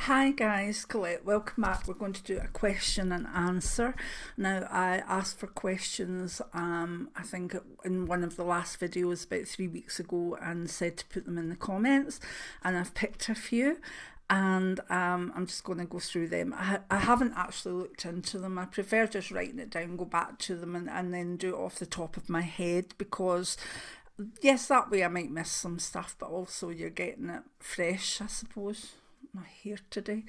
Hi guys, Colette, welcome back. We're going to do a question and answer. Now, I asked for questions, I think in one of the last videos about 3 weeks ago, and said to put them in the comments, and I've picked a few, and I'm just going to go through them. I haven't actually looked into them. I prefer just writing it down, go back to them, and then do it off the top of my head, because yes, that way I might miss some stuff, but also you're getting it fresh, I suppose. My hair today.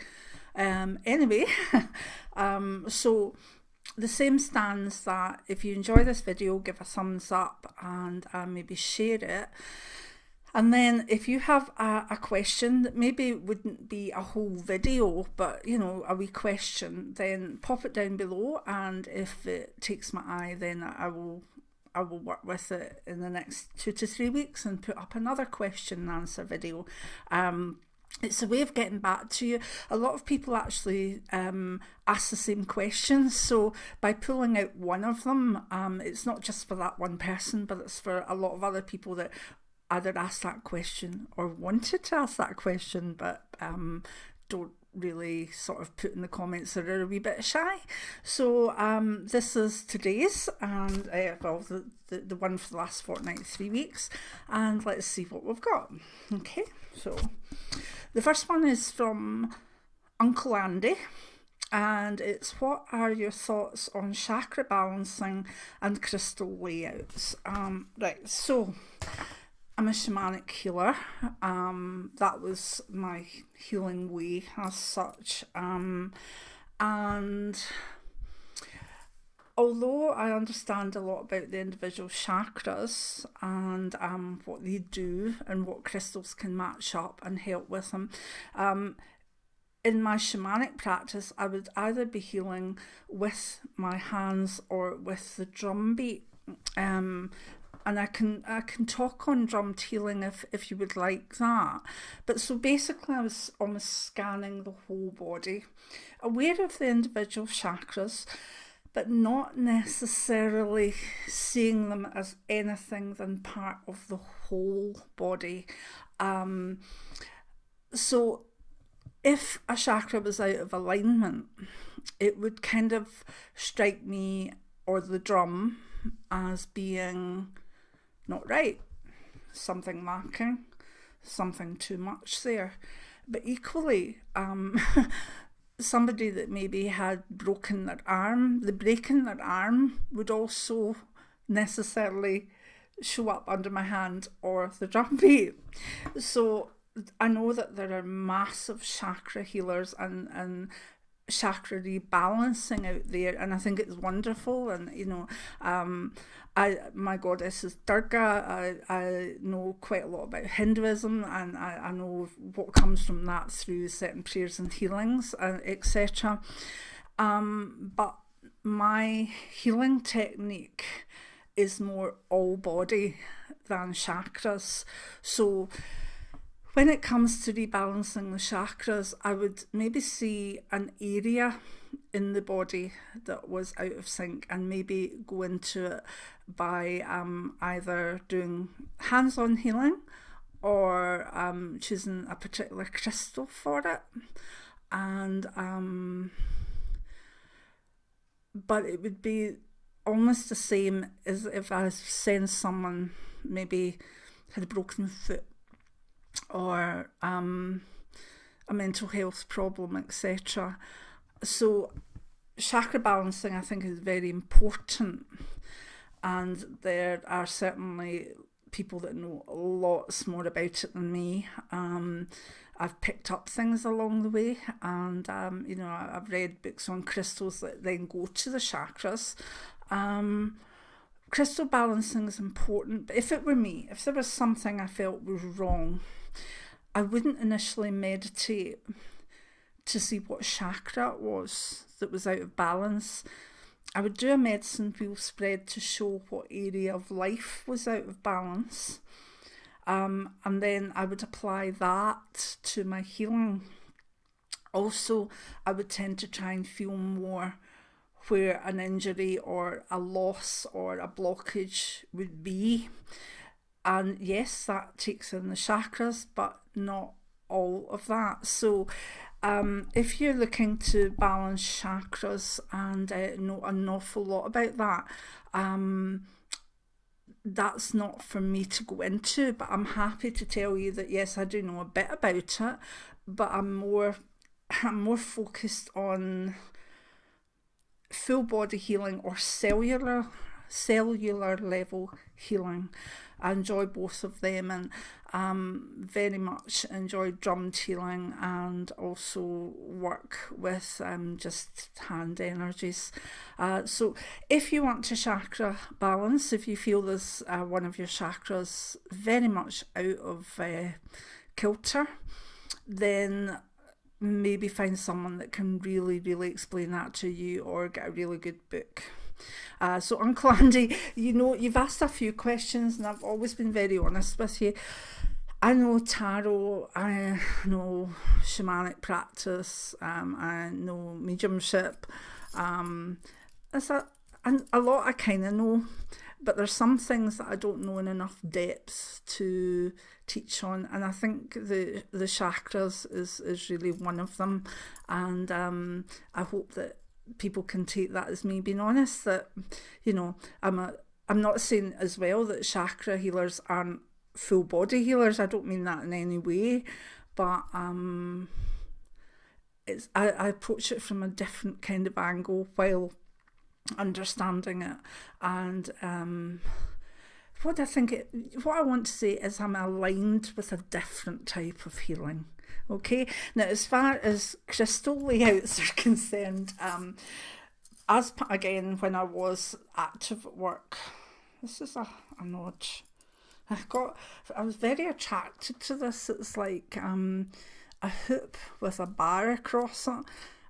Anyway, so the same stands that if you enjoy this video, give a thumbs up and maybe share it. And then if you have a question that maybe wouldn't be a whole video, but you know, a wee question, then pop it down below, and if it takes my eye, then I will work with it in the next 2 to 3 weeks and put up another question and answer video. It's a way of getting back to you. A lot of people actually ask the same questions, so by pulling out one of them, it's not just for that one person, but it's for a lot of other people that either asked that question or wanted to ask that question, but don't really sort of put in the comments, or are a wee bit shy. So this is today's, and well, the one for the last fortnight, 3 weeks, and let's see what we've got. Okay, so the first one is from Uncle Andy, and it's: what are your thoughts on chakra balancing and crystal layouts? Right, so I'm a shamanic healer. That was my healing way as such. And although I understand a lot about the individual chakras and what they do and what crystals can match up and help with them, in my shamanic practice, I would either be healing with my hands or with the drum beat. And I can talk on drummed healing if you would like that. But so basically I was almost scanning the whole body, aware of the individual chakras, but not necessarily seeing them as anything than part of the whole body. So if a chakra was out of alignment, it would kind of strike me, or the drum, as being not right, something lacking, something too much there. But equally, somebody that maybe had broken their arm, the break in their arm would also necessarily show up under my hand or the drum beat. So I know that there are massive chakra healers and chakra rebalancing out there, and I think it's wonderful. And you know, my goddess is Durga. I know quite a lot about Hinduism, and I know what comes from that through certain prayers and healings, etc. But my healing technique is more all body than chakras. So when it comes to rebalancing the chakras, I would maybe see an area in the body that was out of sync, and maybe go into it by either doing hands-on healing or choosing a particular crystal for it. And but it would be almost the same as if I was saying someone maybe had a broken foot, or a mental health problem, etc. So chakra balancing, I think, is very important, and there are certainly people that know lots more about it than me. I've picked up things along the way, and you know, I've read books on crystals that then go to the chakras. Crystal balancing is important, but if it were me, if there was something I felt was wrong, I wouldn't initially meditate to see what chakra it was that was out of balance. I would do a medicine wheel spread to show what area of life was out of balance, and then I would apply that to my healing. Also, I would tend to try and feel more where an injury or a loss or a blockage would be. And yes, that takes in the chakras, but not all of that. So if you're looking to balance chakras and know an awful lot about that, that's not for me to go into, but I'm happy to tell you that yes, I do know a bit about it, but I'm more focused on full body healing or cellular level healing. I enjoy both of them, and very much enjoy drummed healing, and also work with just hand energies. So if you want to chakra balance, if you feel there's one of your chakras very much out of kilter, then maybe find someone that can really, really explain that to you, or get a really good book. So Uncle Andy, you've asked a few questions, and I've always been very honest with you. I know tarot, I know shamanic practice, I know mediumship. And a lot I kind of know, but there's some things that I don't know in enough depth to teach on, and I think the chakras is really one of them. And I hope that people can take that as me being honest, that I'm not saying as well that chakra healers aren't full body healers. I don't mean that in any way, but I approach it from a different kind of angle while understanding it. And what I want to say is I'm aligned with a different type of healing. Okay, now as far as crystal layouts are concerned, again, when I was active at work, this is a notch. I was very attracted to this. It's like a hoop with a bar across it,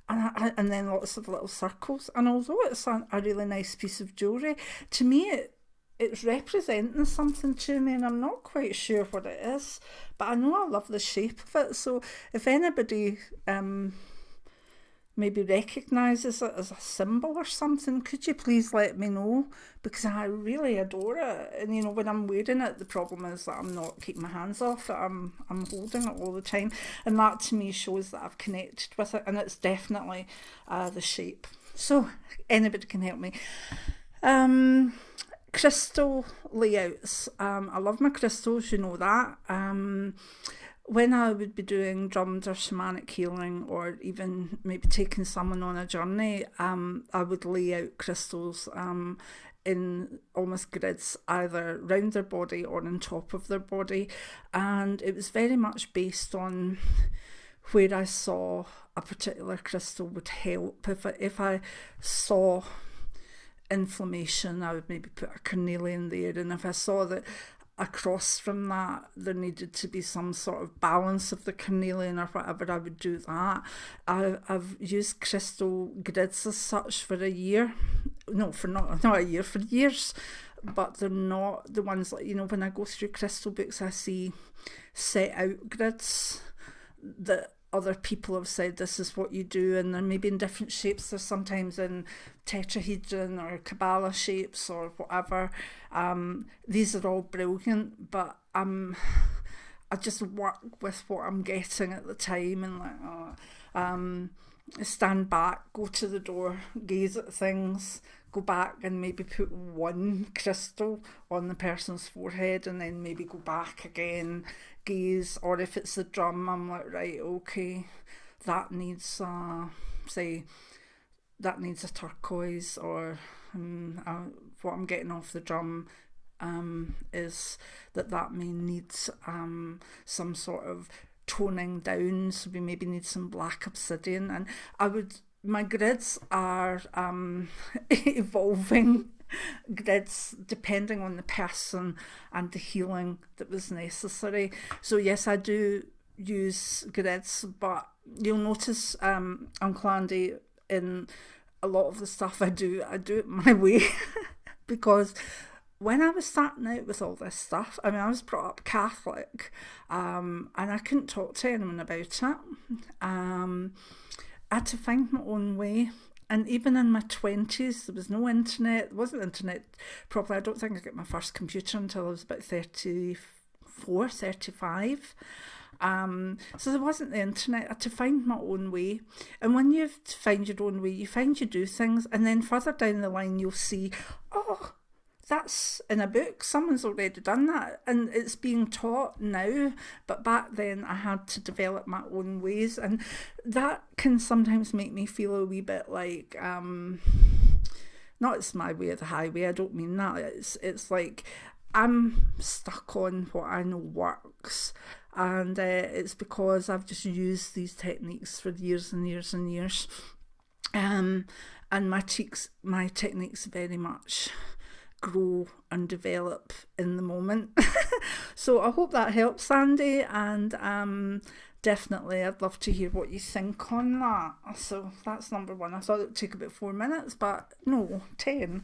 and then lots of little circles. And although it's a really nice piece of jewellery, to me it's representing something to me, and I'm not quite sure what it is, but I know I love the shape of it. So if anybody maybe recognises it as a symbol or something, could you please let me know, because I really adore it. And when I'm wearing it, the problem is that I'm not keeping my hands off it. I'm holding it all the time, and that to me shows that I've connected with it, and it's definitely the shape. So anybody can help me. Crystal layouts. I love my crystals, you know that. When I would be doing drummed or shamanic healing, or even maybe taking someone on a journey, I would lay out crystals in almost grids, either round their body or on top of their body. And it was very much based on where I saw a particular crystal would help. If I saw inflammation, I would maybe put a carnelian there, and if I saw that across from that there needed to be some sort of balance of the carnelian or whatever, I would do that. I've used crystal grids as such for a year. No, for not a year, for years. But they're not the ones like, when I go through crystal books, I see set out grids that other people have said this is what you do, and they're maybe in different shapes. They're sometimes in tetrahedron or Kabbalah shapes or whatever. These are all brilliant, but I just work with what I'm getting at the time, and stand back, go to the door, gaze at things, go back and maybe put one crystal on the person's forehead, and then maybe go back again, gaze. Or if it's the drum, I'm like, right, okay, that needs that needs a turquoise, or what I'm getting off the drum is that may need some sort of toning down, so we maybe need some black obsidian. And my grids are evolving grids depending on the person and the healing that was necessary. So yes, I do use grids, but you'll notice, Uncle Andy, in a lot of the stuff I do it my way because when I was starting out with all this stuff, I was brought up Catholic, and I couldn't talk to anyone about it. I had to find my own way. And even in my 20s, there was no internet. There wasn't internet properly. I don't think I got my first computer until I was about 34, 35. So there wasn't the internet. I had to find my own way. And when you find your own way, you find you do things, and then further down the line you'll see, oh, that's in a book, someone's already done that, and it's being taught now. But back then I had to develop my own ways, and that can sometimes make me feel a wee bit like, not it's my way or the highway, I don't mean that. It's like I'm stuck on what I know works, and it's because I've just used these techniques for years and years and years, and my techniques very much grow and develop in the moment. So I hope that helps, Sandy, and definitely I'd love to hear what you think on that. So that's number one. I thought it would take about 4 minutes, but no, 10.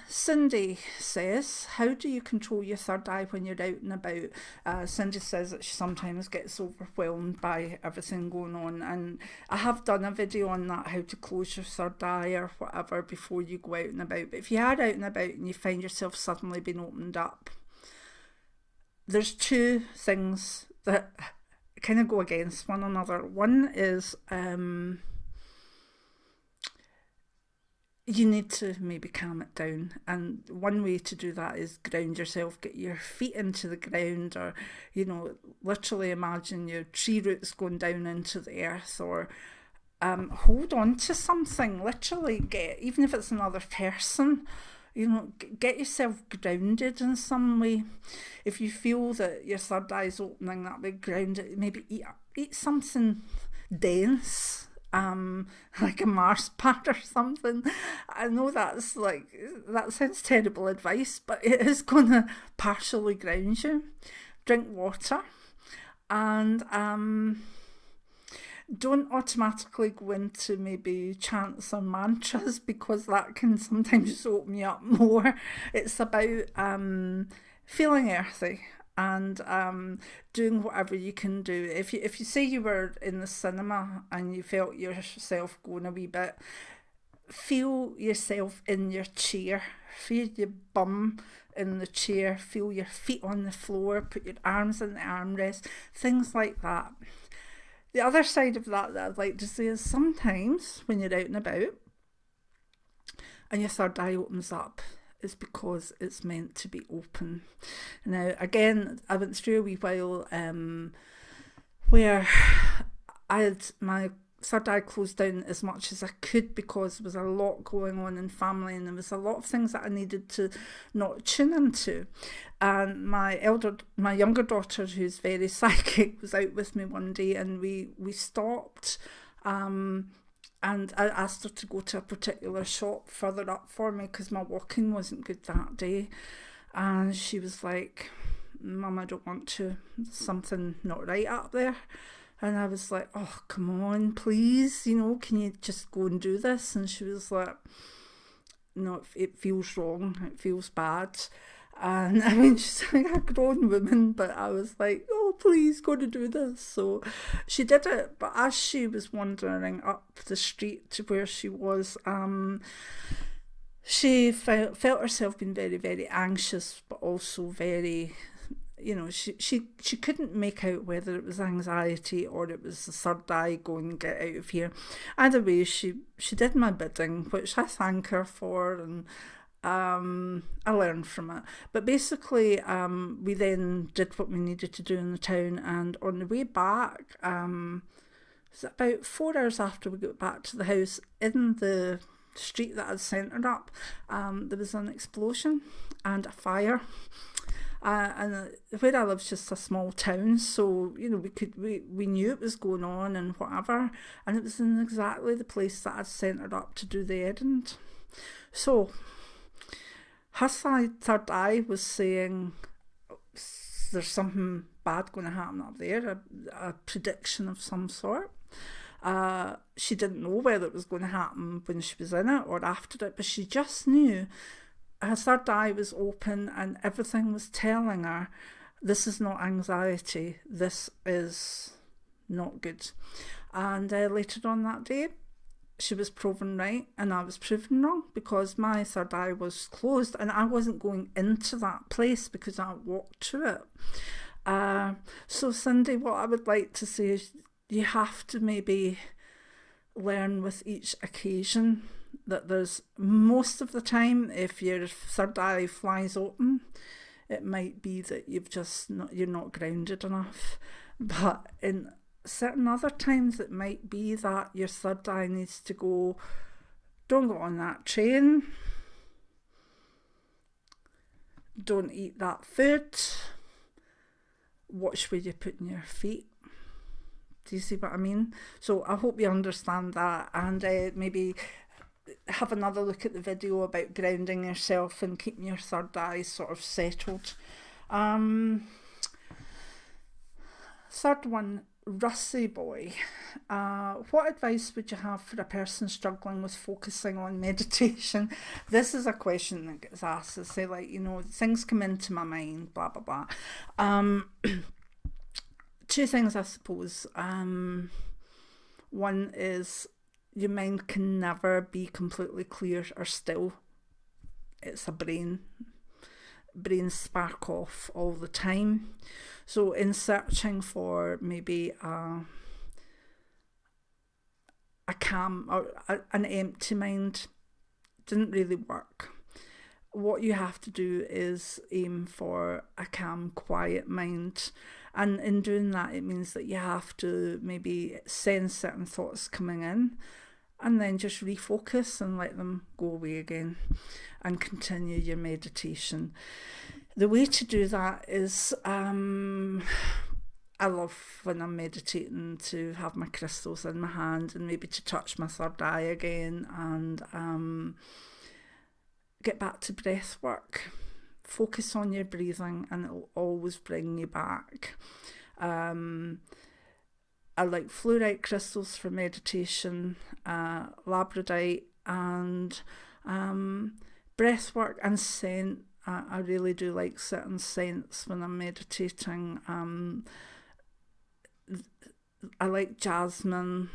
Cindy says, how do you control your third eye when you're out and about? Cindy says that she sometimes gets overwhelmed by everything going on, and I have done a video on that, how to close your third eye or whatever before you go out and about. But if you are out and about and you find yourself suddenly being opened up, there's two things that kind of go against one another. One is you need to maybe calm it down, and one way to do that is ground yourself, get your feet into the ground, or literally imagine your tree roots going down into the earth, or hold on to something, literally even if it's another person, get yourself grounded in some way. If you feel that your third eye is opening, that way, ground it. Maybe eat something dense, like a Mars bar or something. I know that sounds terrible advice, but it is going to partially ground you. Drink water, and don't automatically go into maybe chants or mantras, because that can sometimes open you up more. It's about feeling earthy and doing whatever you can do. If you say you were in the cinema and you felt yourself going a wee bit, feel yourself in your chair, feel your bum in the chair, feel your feet on the floor, put your arms in the armrest, things like that. The other side of that I'd like to say is sometimes when you're out and about and your third eye opens up, it's because it's meant to be open. Now, again, I went through a wee while where I had my third eye closed down as much as I could, because there was a lot going on in family, and there was a lot of things that I needed to not tune into. And my younger daughter, who's very psychic, was out with me one day, and we stopped, and I asked her to go to a particular shop further up for me because my walking wasn't good that day. And she was like, Mum, I don't want to, there's something not right up there. And I was like, oh, come on, please, can you just go and do this? And she was like, no, it feels wrong, it feels bad. And I mean, she's like a grown woman, but I was like, oh, please, go to do this. So she did it. But as she was wandering up the street to where she was, she felt herself being very, very anxious, but also very, she couldn't make out whether it was anxiety or it was the third eye going, get out of here. Either way, she did my bidding, which I thank her for, and I learned from it. But basically, we then did what we needed to do in the town, and on the way back, it was about 4 hours after we got back to the house, in the street that I'd sent her up, there was an explosion and a fire. And where I live is just a small town, so we knew it was going on and whatever, and it was in exactly the place that I'd sent her up to do the errand. So her third eye was saying there's something bad going to happen up there, a prediction of some sort. She didn't know whether it was going to happen when she was in it or after it, but she just knew her third eye was open and everything was telling her, this is not anxiety, this is not good. And later on that day, she was proven right and I was proven wrong, because my third eye was closed and I wasn't going into that place because I walked to it. So Cindy, what I would like to say is you have to maybe learn with each occasion that there's, most of the time, if your third eye flies open, it might be that you're not grounded enough. But in certain other times, it might be that your third eye needs to go, don't go on that train, don't eat that food, watch where you're putting your feet. Do you see what I mean? So I hope you understand that, and maybe have another look at the video about grounding yourself and keeping your third eye sort of settled. Third one, Rusty Boy. What advice would you have for a person struggling with focusing on meditation? This is a question that gets asked. They say, like, things come into my mind, blah, blah, blah. Two things, I suppose. One is your mind can never be completely clear or still. It's a brain spark off all the time. So in searching for maybe a calm or an empty mind, didn't really work. What you have to do is aim for a calm, quiet mind. And in doing that, it means that you have to maybe sense certain thoughts coming in and then just refocus and let them go away again and continue your meditation. The way to do that is, I love when I'm meditating to have my crystals in my hand and maybe to touch my third eye again and get back to breath work. Focus on your breathing and it'll always bring you back. I like fluorite crystals for meditation, labradorite, and breath work and scent. I really do like certain scents when I'm meditating. I like jasmine.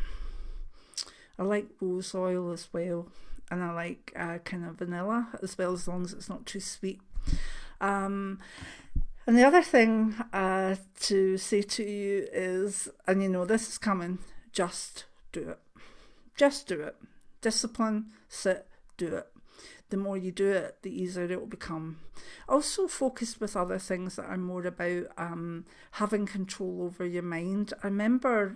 I like rose oil as well. And I like kind of vanilla as well, as long as it's not too sweet. And the other thing to say to you is, and this is coming, just do it. Just do it. Discipline, sit, do it. The more you do it, the easier it will become. Also focus with other things that are more about having control over your mind. I remember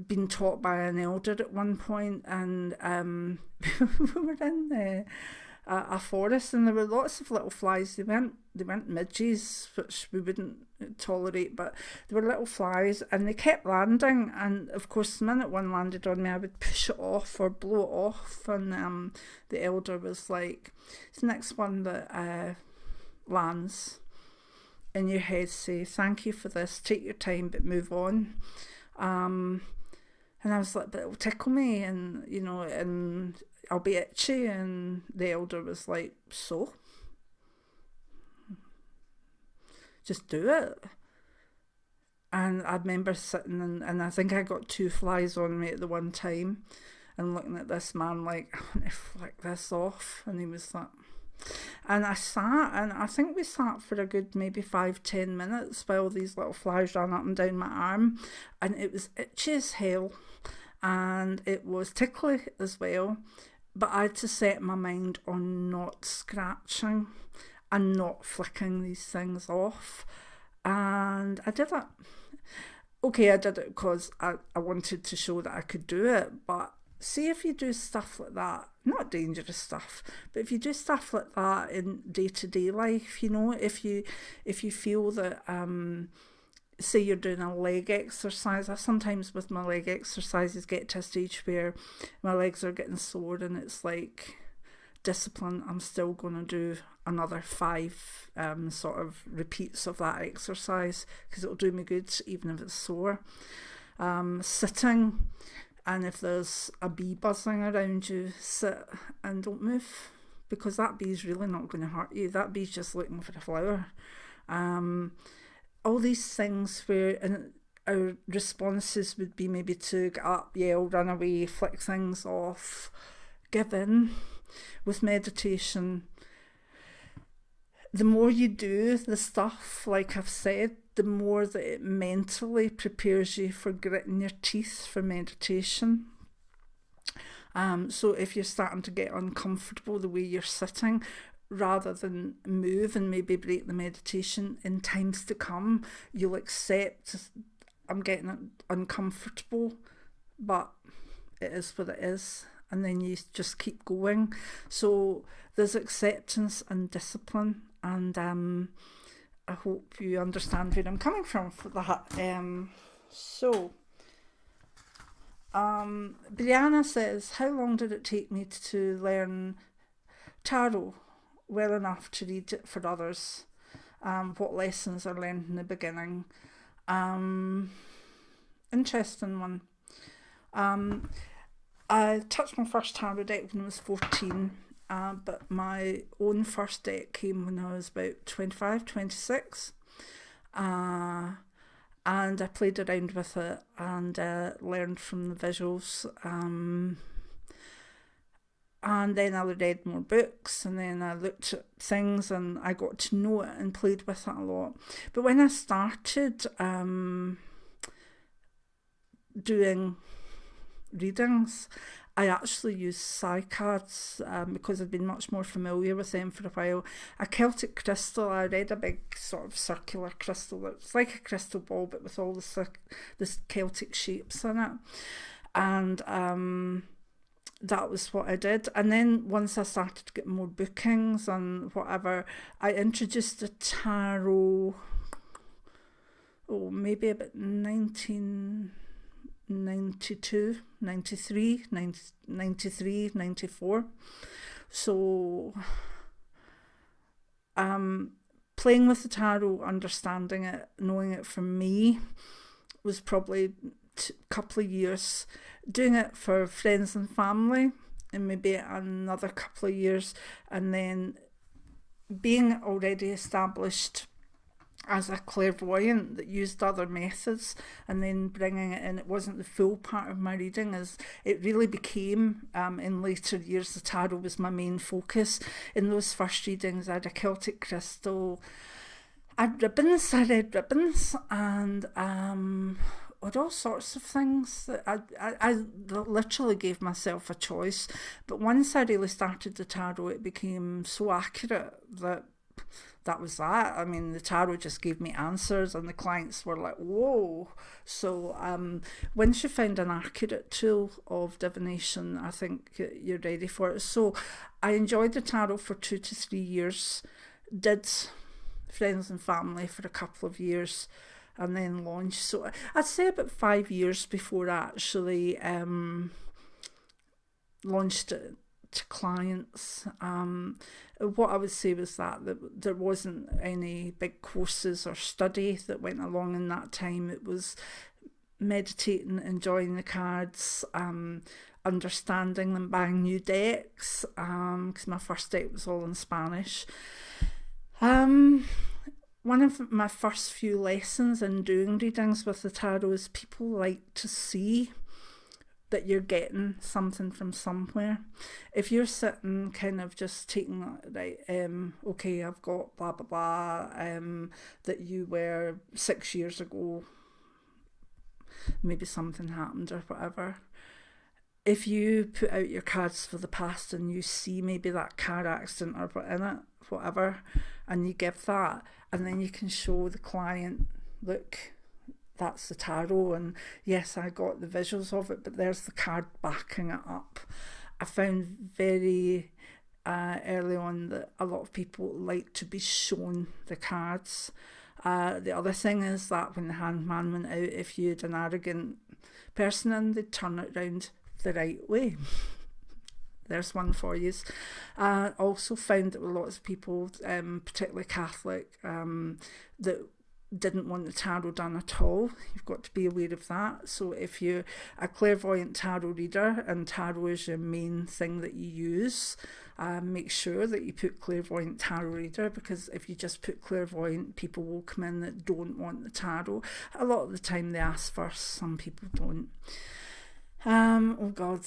being taught by an elder at one point, and we were in a forest and there were lots of little flies. They weren't midges, which we wouldn't tolerate, but there were little flies and they kept landing, and of course the minute one landed on me I would push it off or blow it off, and the elder was like, the next one that lands in your head, say thank you for this, take your time but move on. And I was like, but it'll tickle me and and I'll be itchy. And the elder was like, so? Just do it. And I remember sitting and I think I got 2 flies on me at the one time and looking at this man like, I want to flick this off. And he was like, and I sat, and I think we sat for a good maybe 5-10 minutes while these little flies ran up and down my arm, and it was itchy as hell and it was tickly as well, but I had to set my mind on not scratching and not flicking these things off, and I did it. Okay, I did it because I wanted to show that I could do it, but see, if you do stuff like that, not dangerous stuff, but if you do stuff like that in day-to-day life, if you feel that, say you're doing a leg exercise, I sometimes with my leg exercises get to a stage where my legs are getting sore and it's like, discipline, I'm still going to do another 5 sort of repeats of that exercise because it'll do me good even if it's sore. Sitting, and if there's a bee buzzing around you, sit and don't move, because that bee's really not going to hurt you. That bee's just looking for a flower. All these things where our responses would be maybe to get up, yell, run away, flick things off, give in. With meditation, the more you do the stuff, like I've said, the more that it mentally prepares you for gritting your teeth for meditation. So if you're starting to get uncomfortable the way you're sitting, rather than move and maybe break the meditation, in times to come, you'll accept, I'm getting uncomfortable, but it is what it is. And then you just keep going. So there's acceptance and discipline, and I hope you understand where I'm coming from for that. Brianna says, how long did it take me to learn tarot well enough to read it for others? What lessons I learned in the beginning? Interesting one. I touched my first tarot deck when I was 14, but my own first deck came when I was about 25, 26. And I played around with it and learned from the visuals. And then I read more books, and then I looked at things and I got to know it and played with it a lot. But when I started doing readings, I actually used psi cards because I'd been much more familiar with them for a while. A Celtic crystal, I read a big sort of circular crystal that's like a crystal ball but with all the Celtic shapes in it. And that was what I did. And then once I started to get more bookings and whatever, I introduced the tarot, maybe about 1992, 93, 93, 94. So playing with the tarot, understanding it, knowing it from me, was probably a couple of years. Doing it for friends and family, and maybe another couple of years, and then being already established as a clairvoyant that used other methods, and then bringing it in. It wasn't the full part of my reading, as it really became in later years. The tarot was my main focus. In those first readings, I had a Celtic crystal, I had ribbons, I read ribbons, and all sorts of things that I literally gave myself a choice. But once I really started the tarot, it became so accurate that was that. I mean, the tarot just gave me answers, and the clients were like, whoa. So once you find an accurate tool of divination, I think you're ready for it. So I enjoyed the tarot for 2 to 3 years, did friends and family for a couple of years, and then launched. So I'd say about 5 years before I actually launched it to clients. What I would say was that there wasn't any big courses or study that went along in that time. It was meditating, enjoying the cards, understanding them, buying new decks, because my first deck was all in Spanish. One of my first few lessons in doing readings with the tarot is people like to see that you're getting something from somewhere. If you're sitting kind of just taking, right, okay, I've got blah, blah, blah, that you were 6 years ago, maybe something happened or whatever. If you put out your cards for the past and you see maybe that car accident or whatever, and you give that, and then you can show the client, look, that's the tarot, and yes, I got the visuals of it, but there's the card backing it up. I found very early on that a lot of people like to be shown the cards. The other thing is that when the handman went out, if you had an arrogant person in, they'd turn it round the right way. There's one for you. Also found that with lots of people, particularly Catholic, that didn't want the tarot done at all. You've got to be aware of that. So if you're a clairvoyant tarot reader and tarot is your main thing that you use, make sure that you put clairvoyant tarot reader, because if you just put clairvoyant, people will come in that don't want the tarot. A lot of the time they ask first, some people don't. Oh God,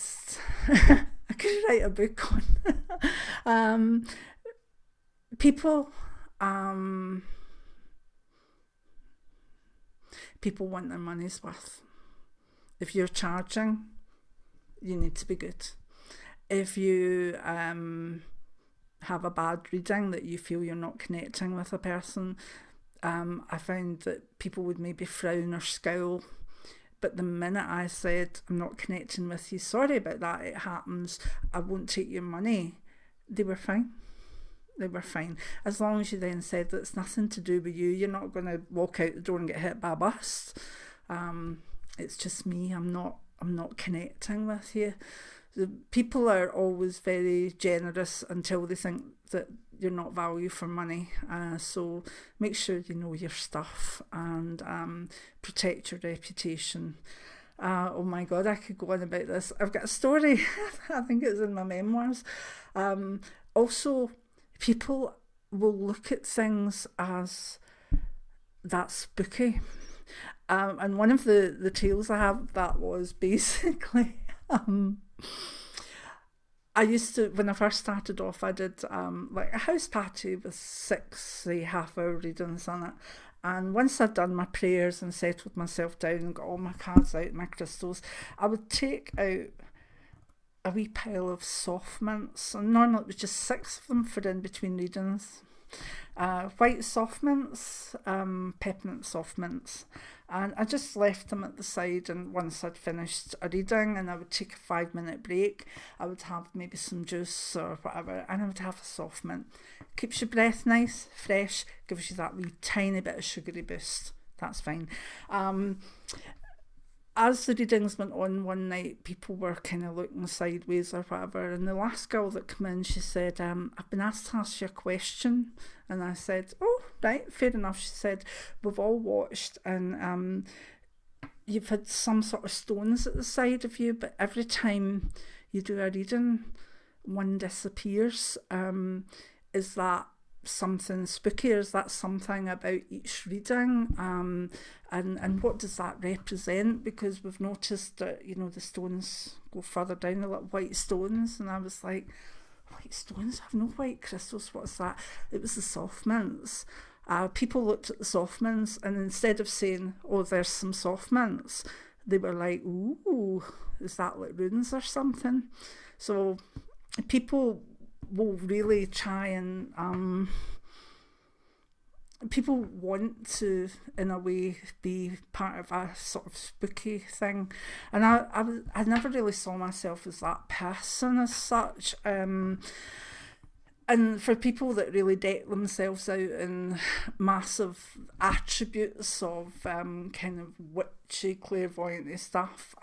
I could write a book on people People want their money's worth. If you're charging, you need to be good. If you have a bad reading that you feel you're not connecting with a person, I found that people would maybe frown or scowl. But the minute I said, I'm not connecting with you, sorry about that, it happens, I won't take your money, they were fine. They were fine. As long as you then said that it's nothing to do with you, you're not going to walk out the door and get hit by a bus. It's just me, I'm not connecting with you. The people are always very generous until they think that you're not value for money. So make sure you know your stuff and protect your reputation. Oh my God, I could go on about this. I've got a story. I think it's in my memoirs. Also, people will look at things as that's spooky. And one of the tales I have that was basically... I used to, when I first started off, I did like a house party with 6 half-hour readings on it. And once I'd done my prayers and settled myself down and got all my cards out, my crystals, I would take out a wee pile of soft mints. And normally it was just 6 of them for in between readings. White soft mints, peppermint soft mints. And I just left them at the side, and once I'd finished a reading and I would take a 5-minute break, I would have maybe some juice or whatever, and I would have a soft mint. Keeps your breath nice, fresh, gives you that wee tiny bit of sugary boost. That's fine. As the readings went on one night, people were kind of looking sideways or whatever, and the last girl that came in, she said, I've been asked to ask you a question. And I said, oh, right, fair enough. She said, we've all watched, and you've had some sort of stones at the side of you, but every time you do a reading, one disappears. Is that something spooky, or is that something about each reading? And what does that represent? Because we've noticed that, you know, the stones go further down, the little white stones, and I was like, white stones? I have no white crystals, what's that? It was the soft mints. People looked at the soft mints, and instead of saying, oh, there's some soft mints, they were like, ooh, is that like runes or something? So people will really try and people want to, in a way, be part of a sort of spooky thing, and I never really saw myself as that person as such. And for people that really deck themselves out in massive attributes of kind of witchy, clairvoyant stuff,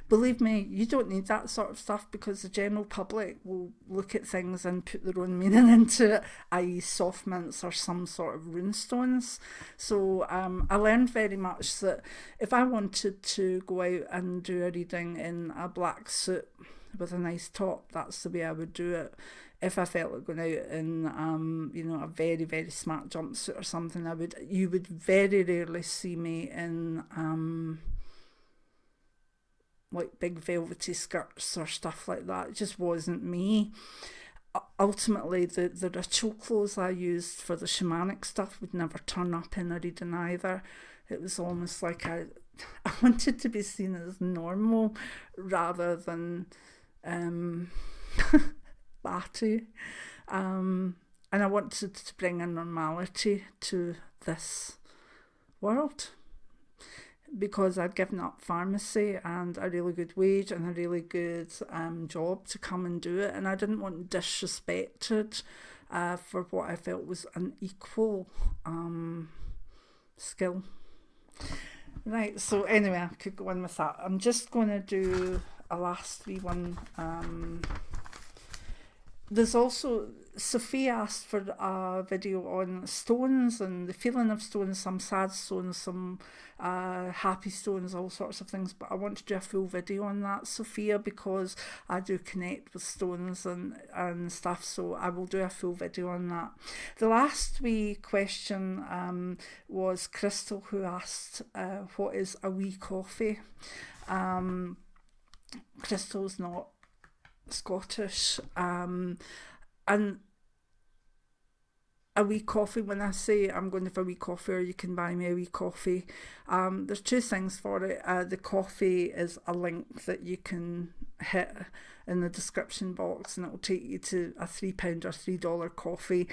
believe me, you don't need that sort of stuff, because the general public will look at things and put their own meaning into it, i.e. soft mints or some sort of runestones. So I learned very much that if I wanted to go out and do a reading in a black suit with a nice top, that's the way I would do it. If I felt like going out in, you know, a very, very smart jumpsuit or something, you would very rarely see me in like big velvety skirts or stuff like that. It just wasn't me. Ultimately, the ritual clothes I used for the shamanic stuff would never turn up in a reading either. It was almost like I wanted to be seen as normal rather than batty, and I wanted to bring a normality to this world, because I'd given up pharmacy and a really good wage and a really good job to come and do it, and I didn't want disrespected for what I felt was an equal skill. Right, so anyway, I could go on with that. I'm just going to do a last wee one. There's also, Sophie asked for a video on stones and the feeling of stones, some sad stones, some happy stones, all sorts of things, but I want to do a full video on that, Sophia, because I do connect with stones and stuff, so I will do a full video on that. The last wee question was Crystal, who asked what is a wee coffee. Crystal's not Scottish, and a wee coffee. When I say I'm going to have a wee coffee or you can buy me a wee coffee, there's two things for it. The coffee is a link that you can hit in the description box, and it will take you to a £3 or $3 coffee,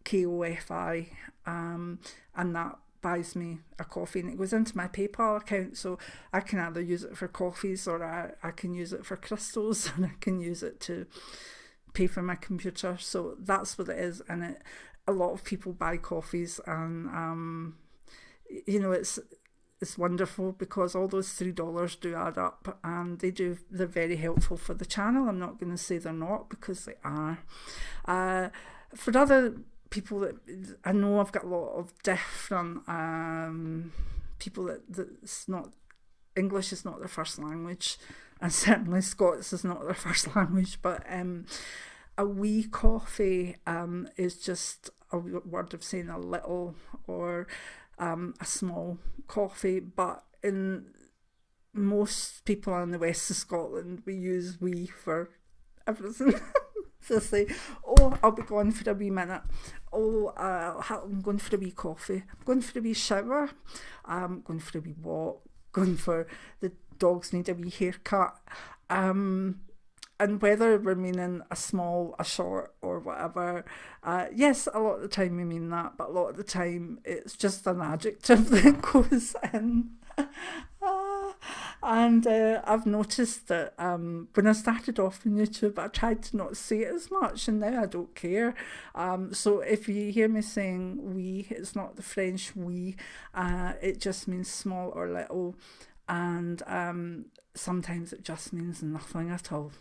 KOFI, and that buys me a coffee, and it goes into my PayPal account, so I can either use it for coffees, or I can use it for crystals, and I can use it to pay for my computer. So that's what it is. And a lot of people buy coffees, and it's wonderful, because all those $3 do add up, and they're very helpful for the channel. I'm not going to say they're not, because they are. For other people that I know, I've got a lot of different people that's not, English is not their first language, and certainly Scots is not their first language, but a wee coffee is just a word of saying a little, or a small coffee. But in most people in the west of Scotland, we use wee for everything. So say, oh, I'll be gone for a wee minute. Oh, I'm going for a wee coffee. I'm going for a wee shower. I'm going for a wee walk. Going for the dogs need a wee haircut. And whether we're meaning a small, a short, or whatever, yes, a lot of the time we mean that, but a lot of the time it's just an adjective that goes in. And I've noticed that when I started off on YouTube, I tried to not say it as much, and now I don't care. So if you hear me saying we, it's not the French we, it just means small or little, and sometimes it just means nothing at all.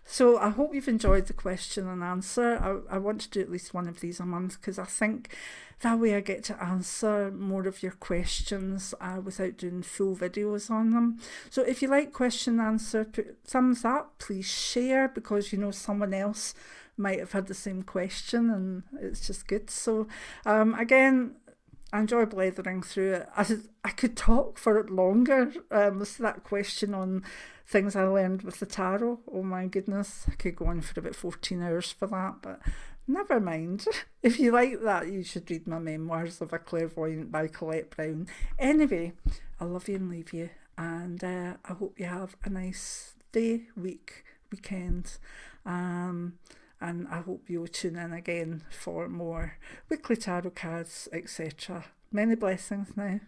So I hope you've enjoyed the question and answer. I want to do at least one of these a month, because I think that way I get to answer more of your questions without doing full videos on them. So if you like question and answer, put thumbs up, please share, because someone else might have had the same question, and it's just good. So again, I enjoy blathering through it. I could talk for longer. So that question on things I learned with the tarot, oh my goodness, I could go on for about 14 hours for that, but never mind. If you like that, you should read my Memoirs of a Clairvoyant by Colette Clairvoyant. Anyway, I love you and leave you, and I hope you have a nice day, week, weekend, and I hope you'll tune in again for more weekly tarot cards, etc. Many blessings now.